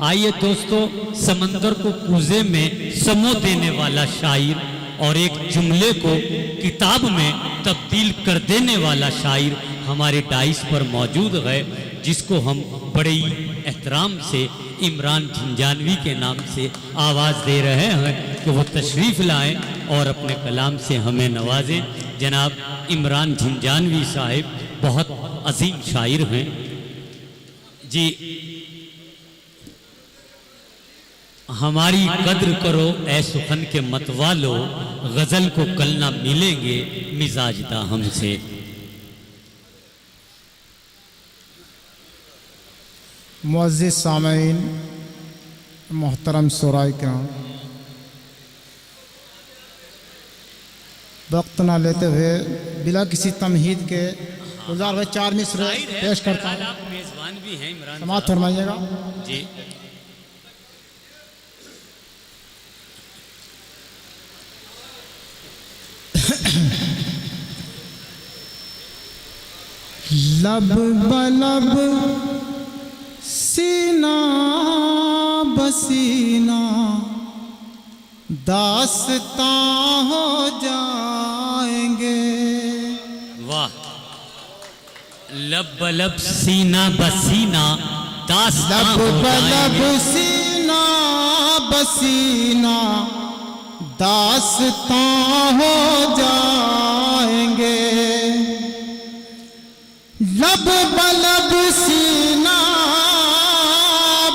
आइए दोस्तों, समंदर को कूजे में समो देने वाला शायर और एक जुमले को किताब में तब्दील कर देने वाला शायर हमारे डाइस पर मौजूद है, जिसको हम बड़े ही एहतराम से इमरान झिंझानवी के नाम से आवाज़ दे रहे हैं कि वो तशरीफ़ लाएं और अपने कलाम से हमें नवाजें। जनाब इमरान झिंझानवी साहिब बहुत अजीम शायर हैं जी। हमारी कद्र करो ऐ सुखन के मतवालो, गज़ल को कल ना मिलेंगे मिजाजदा हमसे। मुअज़्ज़िज़ सामीन, मोहतरम सुराई किराम, वक्त ना लेते हुए बिला किसी तमहीद के गुजार हुए 4 मिसरे पेश करता हूँ। आप मेज़बान भी हैं इमरान, समाअत फरमाइएगा जी। लब बलब सीना बसीना दास्तां हो जाएंगे। वाह, लब लब सीना बसीना दास्तां लब हो बलब जाएंगे। सीना बसीना दास्तां हो जाएंगे। लब बलब सीना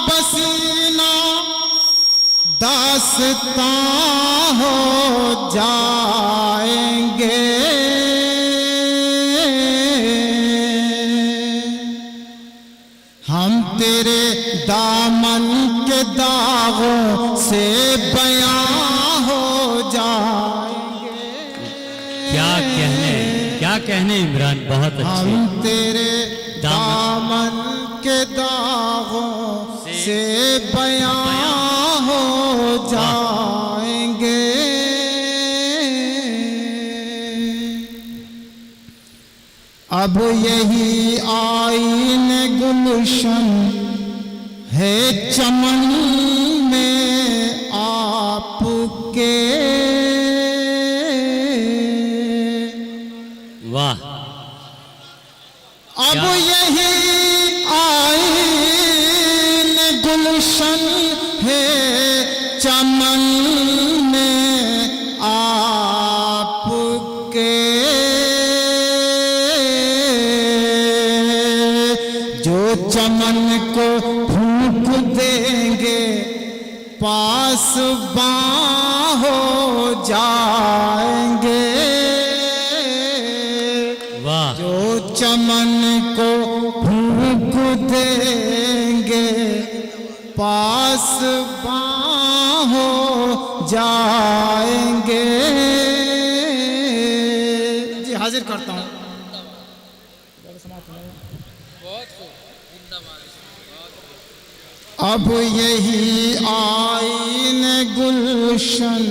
बसीना दास्तां हो जाएंगे। हम तेरे दामन के दागों से बयां हो जाएंगे। क्या कहने इमरान, बहुत अच्छे। हम तेरे दामन के दागों से बयां हो जाएंगे। अब यही आईने गुलशन है चमन में आपके। वाह, अब यही आईने गुलशन है चमन में आपके। जो चमन को फूंक देंगे पास बां हो जाएंगे। वाह, जो चमन को फूंक देंगे पास बां हो जाएंगे। जी हाजिर करता हूँ। अब यही आईने गुलशन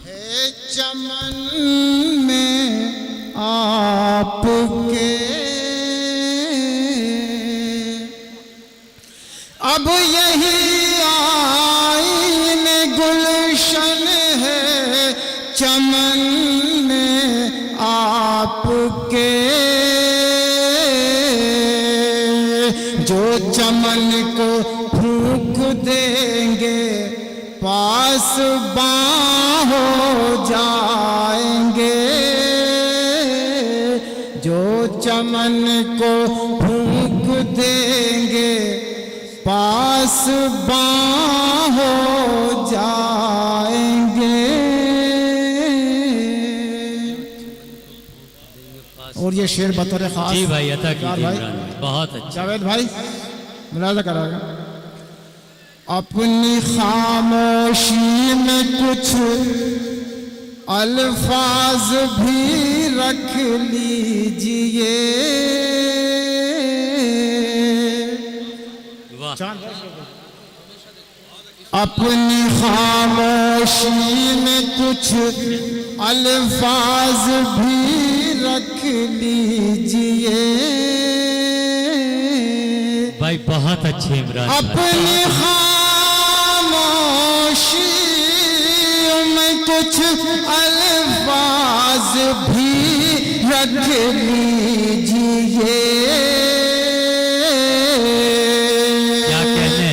है चमन में आपके। अब यही आईने गुलशन है चमन में आपके। जो चमन को फूंक देंगे पास बां हो जाएंगे। जो चमन को फूंक देंगे पास बां हो जाएंगे। और ये शेर बतौर खास जी भाई, अता कीजिए भाई, इमरान भाई, बहुत अच्छा। जावेद भाई मुलाजा कराएगा। अपनी खामोशी में कुछ अल्फाज भी रख लीजिए। वाह, अपनी खामोशी में कुछ अल्फाज भी रख लीजिए। भाई बहुत अच्छे इमरान भाई। अपनी खामोशी में कुछ अल्फाज भी रख लीजिए। क्या कहने,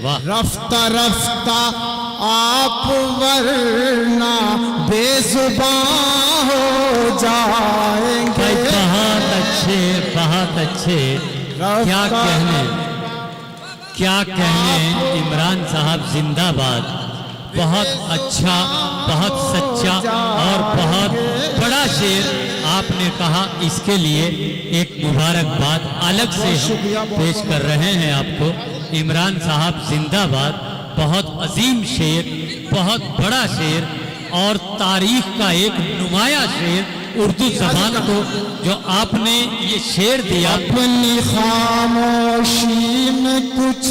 वाह। रफ्ता रफ्ता आप वरना बेजुबान हो जाएंगे। भाई बहुत अच्छे, बहुत अच्छे। क्या कहने, क्या कहने इमरान साहब जिंदाबाद। बहुत अच्छा, बहुत सच्चा और बहुत बड़ा शेर आपने कहा। इसके लिए एक मुबारकबाद अलग से हम पेश कर रहे हैं आपको। इमरान साहब जिंदाबाद। बहुत अजीम शेर, बहुत बड़ा शेर और तारीख का एक नुमाया शेर उर्दू जबान को जो आपने ये शेर दिया। अपनी खामोशी में कुछ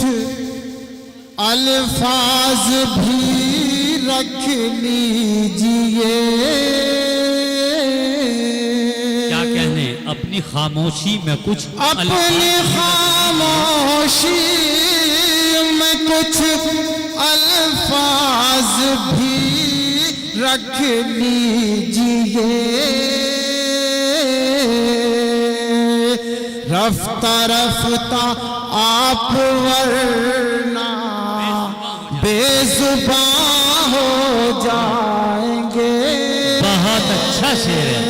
अल्फाज भी रख लीजिए। क्या कहने, अपनी खामोशी में कुछ अपनी खामोशी में कुछ अल्फाज भी रख लीजिए। रफ्ता रफ्ता आप वरना बेजुबान हो जाएंगे। बहुत अच्छा शेर है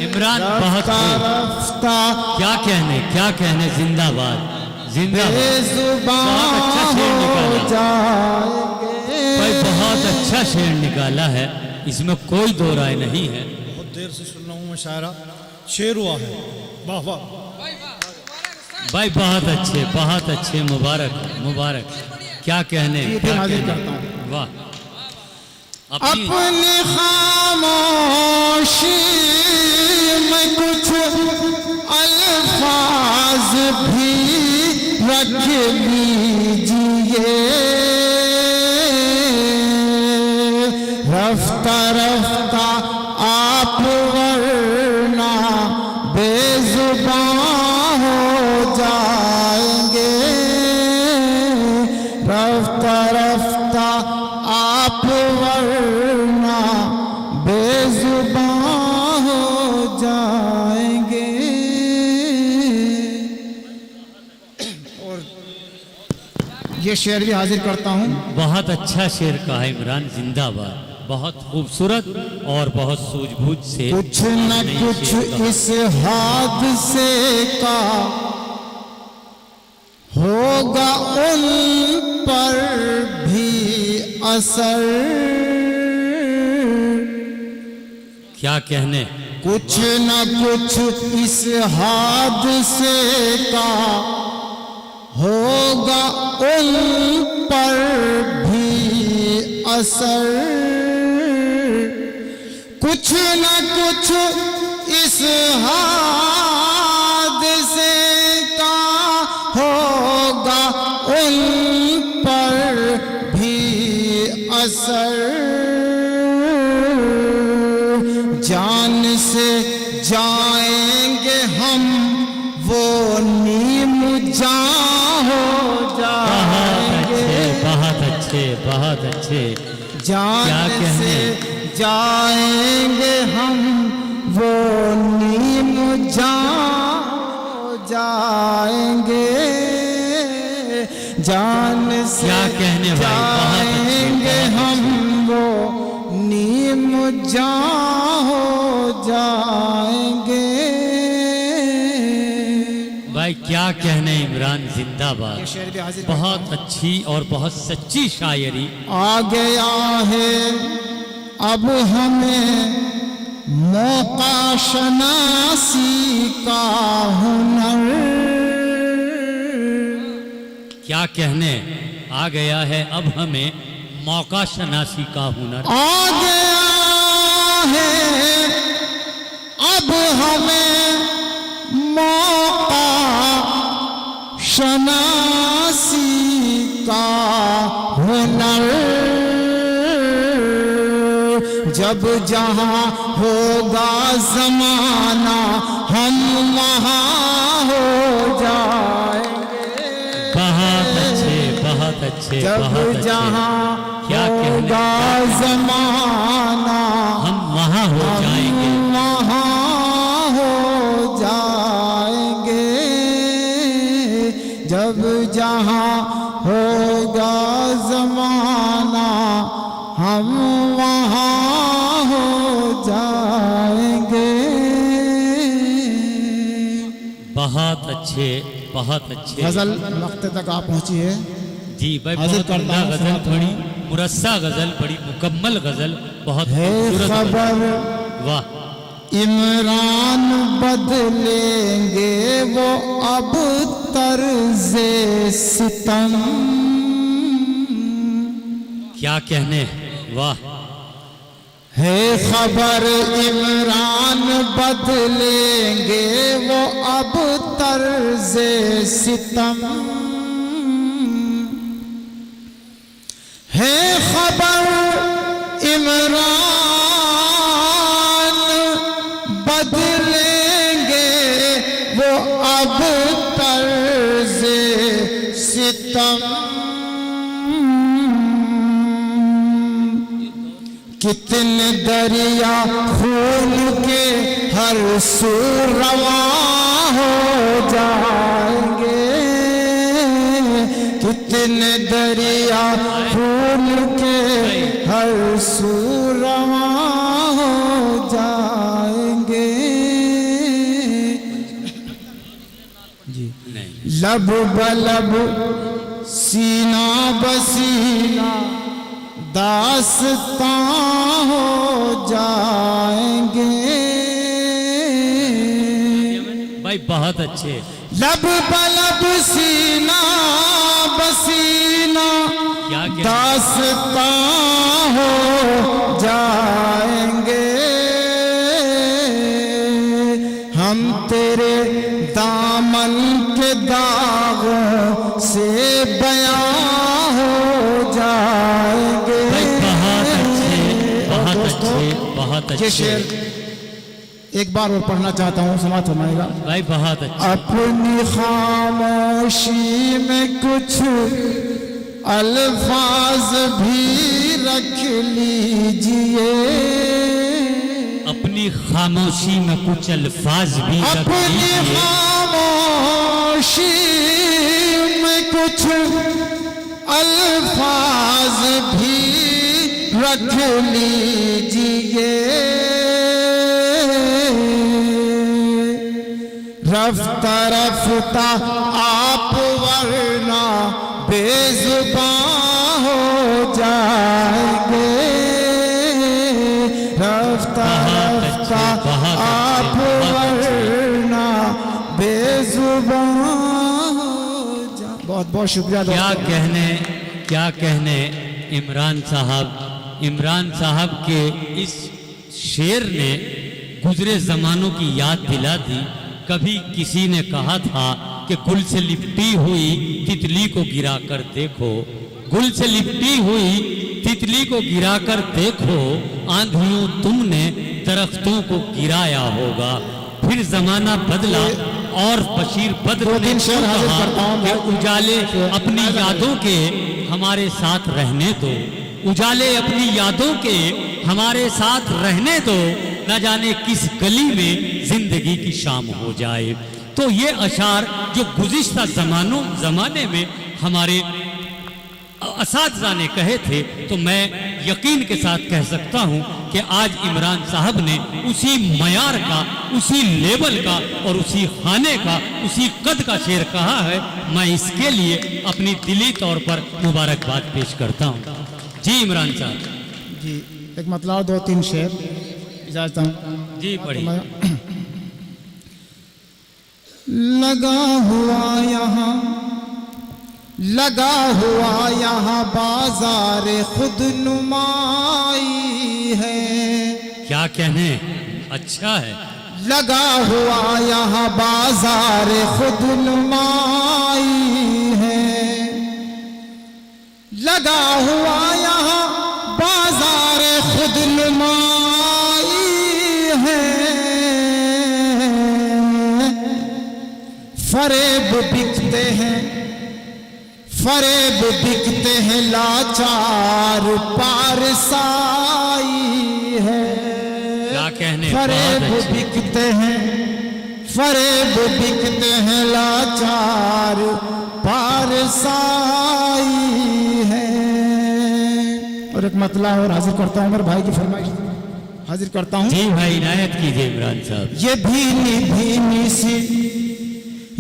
इमरान, बहुत खूब। रफ्ता क्या कहने, क्या कहने, जिंदाबाद, जिंदाबाद। बेजुबान बहुत अच्छा शेर हो निकाला जाएंगे। भाई, बहुत अच्छा शेर निकाला है, इसमें कोई दो राय नहीं है। बहुत देर से सुन रहा हूँ मैं शायरा, शेर हुआ है। वाह वाह भाई बहुत अच्छे, बहुत अच्छे। मुबारक, मुबारक। क्या कहने, क्या हाजिर कहने, करता हूँ। वाह। अपनी खामोशी में कुछ अल्फाज भी रख लीजिए। रफ्ता रफ्ता आप वरना बेजुबान हो जाएंगे। रफ्ता रफ्ता आप वरना बेजुबान हो जाएंगे। और ये शेर भी हाजिर करता हूँ। बहुत अच्छा शेर कहा इमरान, जिंदाबाद। बहुत खूबसूरत और बहुत सूझबूझ से कुछ न कुछ इस हादसे का होगा उन पर भी असर। क्या कहने, कुछ न कुछ इस हादसे का होगा उन पर भी असर। कुछ न कुछ इस हादसे का होगा उन पर भी असर। जान से जाएंगे हम वो नीम जान हो जाएंगे। बहुत अच्छे, बहुत अच्छे। जान क्या कहने? से जाएंगे हम वो नीम जान हो जाएंगे। जान से क्या कहने भाई, बहुत अच्छे, जाएंगे बहुत हम वो नीम जान हो जाएंगे। भाई क्या कहने इमरान, जिंदाबाद। ये शेर भी हाजिर बहुत अच्छी और बहुत सच्ची शायरी। आ गया है अब हमें मौका शनासी का हुनर। क्या कहने, आ गया है अब हमें मौका शनासी का हुनर। आ गया है अब हमें मौका शनासी का हुनर। जब जहाँ होगा जमाना हम वहाँ हो जाएंगे। बहुत अच्छे, जब बहुत अच्छे। जहाँ क्या कहने, होगा जमाना हम वहाँ हो जाएंगे। वहाँ हो जाएंगे। जब जहाँ होगा जमाना हम वहाँ हो जाएंगे। बहुत अच्छे, बहुत अच्छे। गजल मक्ते तक आप पहुंची है। जी भाई, हाजिर बहुत करता उम्दा हूं, गजल, समाप्त बड़ी हूं। मुरस्सा गजल, बड़ी मुकम्मल गजल, बहुत है खूबसूरत गजल। खबर वाह, इमरान बदलेंगे वो अब तर्ज़े सितम। क्या कहने, वाह। है खबर इमरान बदलेंगे वो अब तर्ज़े सितम। है खबर इमरान बदलेंगे वो अब तर्ज़े सितम। कितने दरिया खून के हर सू रवा हो जाएंगे। कितने दरिया खून के हर सू रवा हो जाएंगे। नहीं, लब बलब सीना बसीना दास्तां हो जाएंगे। भाई बहुत अच्छे। लब बलब सीना बसीना क्या कहने, दास्तां हो जाएंगे। हम तेरे दामन के दागों से बयां हो जाएंगे। भाई बहुत अच्छे, बहुत अच्छे, बहुत ये अच्छे। शेर एक बार और पढ़ना चाहता हूँ, समाप्त फरमाएगा। भाई बहुत अच्छे। अपनी खामोशी में कुछ अल्फाज भी रख लीजिए। अपनी खामोशी में कुछ अल्फाज भी रख अपनी लीजिए। खामोशी में कुछ अल्फाज भी रख लीजिए। रफ्ता रफ्ता आप वरना बेजुबान हो जाएंगे। रफ्ता रफ्ता आप वरना बेजुबान हो जाएंगे। बहुत बहुत शुक्रिया क्या दोस्तों। कहने, क्या कहने इमरान साहब। इमरान साहब के इस शेर ने गुजरे जमानों की याद दिला दी। कभी किसी ने कहा था कि गुल से लिपटी हुई तितली को गिराकर देखो, गुल से लिपटी हुई तितली को गिराकर देखो, आंधियों तुमने दरख्तों को गिराया होगा। फिर जमाना बदला और बशीर बद्र ने शेर हाजिर कहा करता हूं। कि उजाले अपनी यादों के हमारे साथ रहने दो, उजाले अपनी यादों के हमारे साथ रहने दो, न जाने किस गली में जिंदगी की शाम हो जाए। तो ये अशार जो गुज़िश्ता ज़माने में हमारे असातिज़ा ने कहे थे, तो मैं यकीन के साथ कह सकता हूँ कि आज इमरान साहब ने उसी मयार का, उसी लेवल का और उसी खाने का, उसी कद का शेर कहा है। मैं इसके लिए अपनी दिली तौर पर मुबारकबाद पेश करता हूँ। जी इमरान साहब। जी एक मतलब दो तीन शेर इजाजत हूँ। जी पढ़िए। लगा हुआ यहाँ, लगा हुआ यहाँ बाजार खुद नुमाई है। क्या कहने, अच्छा है। लगा हुआ यहाँ बाजार खुद नुमाई है। लगा हुआ यहाँ बाजार खुद नुमाई है। फरेब बिकते हैं, फरेब बिकते हैं लाचार पारसाई है। क्या कहने, फरेब बहुत अच्छे। बिकते हैं, फरेब बिकते हैं लाचार पारसाई है। और एक मतला और हाजिर करता हूँ, मेरे भाई की फरमाइश हाजिर करता हूँ। जी भाई, इनायत कीजिए इमरान साहब। ये भीनी भीनी सी,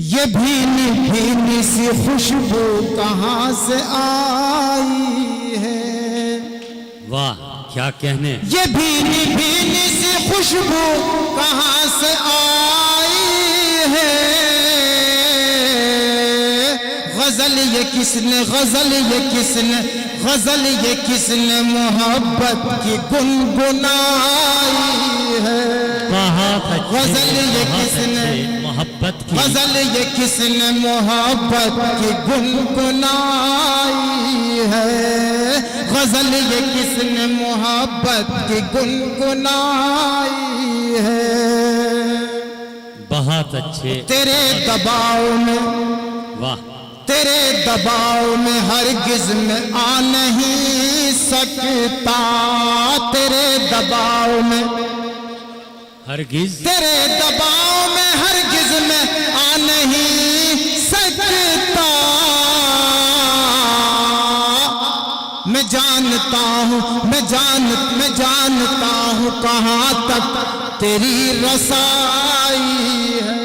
ये भीनी भीनी सी खुशबू कहाँ से आई है। वाह, क्या कहने। ये भीनी भीनी सी खुशबू कहाँ से आई है। गजल ये किसने, गजल ये किसने, गजल ये किसने मोहब्बत की गुनगुनाई है। बहुत अच्छे, गजल ये बहुत किसने, अच्छे, मोहब्बत की। गजल ये किसने मोहब्बत की गुनगुनाई है। गजल ये किसने मोहब्बत की गुनगुनाई है। बहुत अच्छे। तेरे दबाव में, वाह, तेरे दबाव में हरगिज में आ नहीं सकता। तेरे दबाव में, हरगिज, तेरे दबाव में हरगिज में आ नहीं सकता। मैं जानता हूँ, मैं जानता हूँ कहाँ तक तेरी रसाई है।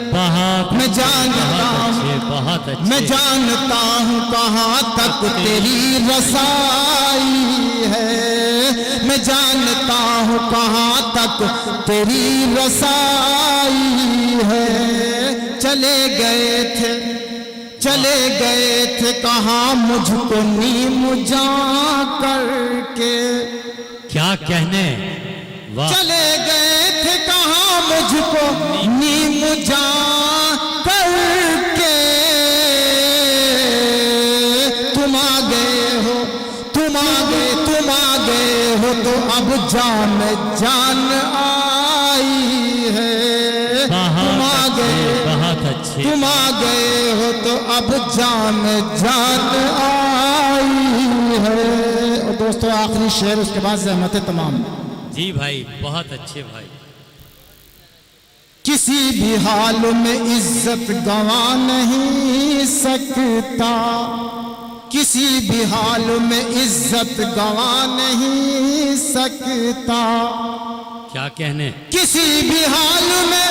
बहुत मैं जानता बहुत हूँ, अच्छे, बहुत अच्छे। मैं जानता हूँ कहाँ तक तेरी रसाई है। मैं जानता हूँ कहाँ तक तेरी रसाई है। चले गए थे कहाँ मुझको नीम जा करके। क्या कहने, वाह। चले गए थे कहाँ मुझको नीम जा करके। तुम आ गए हो, तुम आ गए हो तो अब जान आई है। तुम आ गए, बहुत अच्छे। तुम आ गए हो तो अब जान आई है। और दोस्तों आखिरी शेर, उसके बाद ज़हमत तमाम। जी भाई, बहुत अच्छे भाई। किसी भी हाल में इज्जत गंवा नहीं सकता। किसी भी हाल में इज्जत गंवा नहीं सकता। क्या कहने। किसी भी हाल में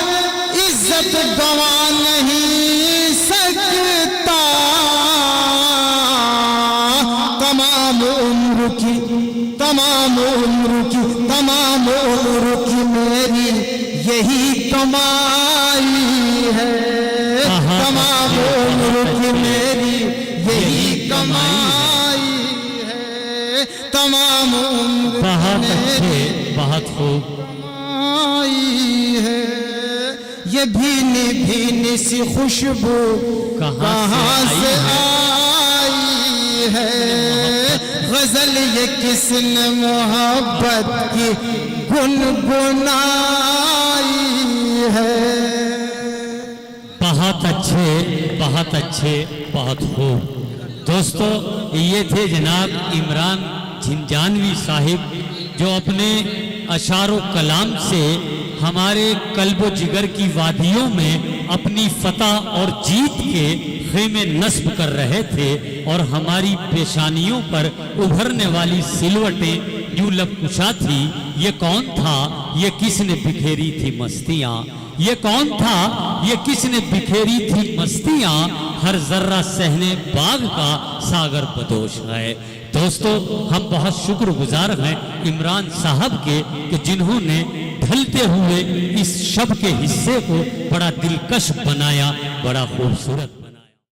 इज्जत गंवा नहीं सकता। तमाम उम्र की, तमाम उम्र की, तमाम उम्र की मेरी यही कमाई है। तमाम उम्र की मेरी यही कमाई है। तमाम उम्र बहुत अच्छे, बहुत खूब। कमाई है। ये भीनी भीनी सी खुशबू कहाँ से आई है। गजल ये किसने मोहब्बत की गुनगुनाई है। बहुत अच्छे, बहुत अच्छे, बहुत खूब। दोस्तों, ये थे जनाब इमरान झिंझानवी साहिब, जो अपने अशारो कलाम से हमारे कल्बो जिगर की वादियों में अपनी फतह और जीत के खेमे नस्ब कर रहे थे और हमारी पेशानियों पर उभरने वाली सिलवटें यूं लबकुशा थी। ये कौन था, ये किसने बिखेरी थी मस्तियाँ। ये कौन था, ये किसने बिखेरी थी मस्तियाँ। हर जर्रा सहने बाग का सागर बदोश है। दोस्तों, हम बहुत शुक्रगुजार हैं इमरान साहब के कि जिन्होंने ढलते हुए इस शब के हिस्से को बड़ा दिलकश बनाया, बड़ा खूबसूरत।